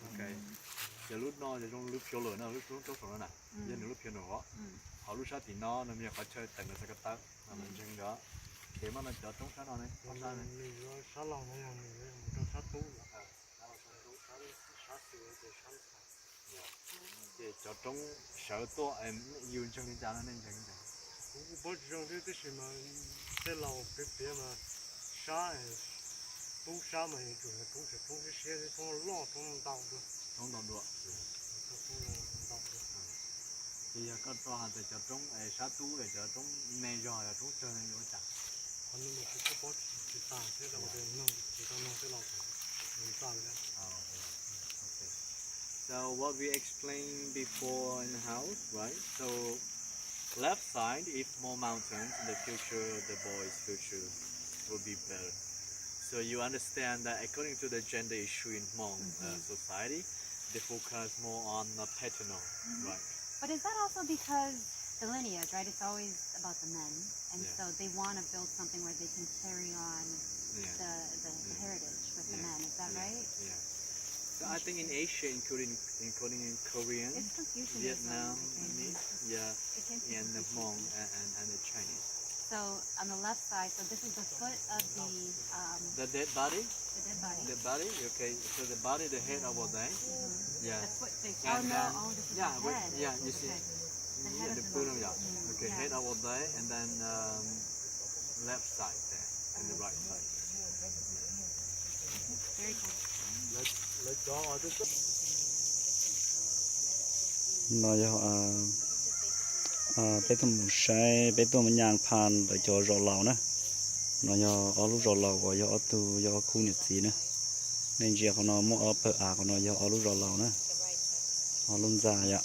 ok giờ lúc nó giờ trong lúc phiếu lớn nào lúc lúc số nào giờ lúc phiếu nữa họ lúc sát thì nó mình phải chơi tận cái cái tắc là mình chừng đó thế mà nó chở trong sát nó này trong sát này để chở trong sợ to em yêu trong cái giá nên chừng đấy bố trong cái gì mà cái lầu cái mà xa东沙嘛，就是东是些的从老从到的，trong đó được从到的。thì có cho hàng từ chợ trong sát tú để chợ trong này rồi trong trời này có chả他们是不包去打，这个我得弄，知道弄这老头，打的。okay so what we explained before in the house right so left side if more mountains in the future the boys future will be better so you understand that according to the gender issue in Hmong society they focus more on paternal right. But is that also because the lineage, right? It's always about the men, and so they want to build something where they can carry on the heritage with the men. Is that right? Yeah. So I think in Asia, including in Korean, Vietnam, and the Hmong and the Chinese. So on the left side, so this is the foot of the dead body. The dead body. The body, okay. So the body, the head over there. Yeah. The foot. This And is then, the head. yeah, you see. The head of the body. Okay, head over there, and then left side there, and the right side. Very cool. Let's go. nó bé tụi mình sẽ bé tụi mình nhàng phàn để cho rõ lầu nữa nó do ở lúc rõ lầu và do ở từ do khu nhật gì nữa nên giờ nó mua ở bờ của nó do ở lúc rõ lầu nữa họ luôn già vậy